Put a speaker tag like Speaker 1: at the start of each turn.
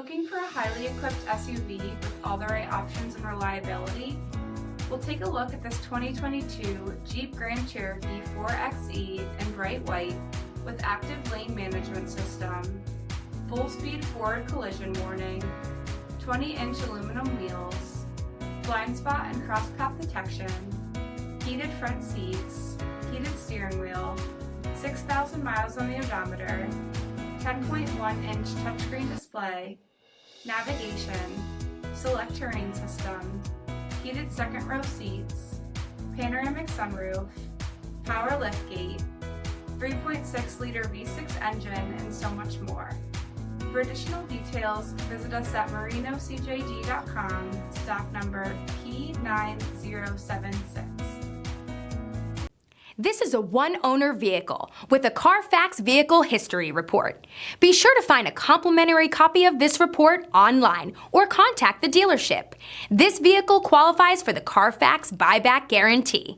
Speaker 1: Looking for a highly equipped SUV with all the right options and reliability? We'll take a look at this 2022 Jeep Grand Cherokee 4xe in bright white with active lane management system, full speed forward collision warning, 20-inch aluminum wheels, blind spot and cross path detection, heated front seats, heated steering wheel, 6,000 miles on the odometer, 10.1-inch touchscreen display, navigation, select terrain system, heated second row seats, panoramic sunroof, power liftgate, 3.6-liter V6 engine, and so much more. For additional details, visit us at marinocjg.com, stock number P9076.
Speaker 2: This is a one-owner vehicle with a CARFAX Vehicle History Report. Be sure to find a complimentary copy of this report online or contact the dealership. This vehicle qualifies for the CARFAX Buyback Guarantee.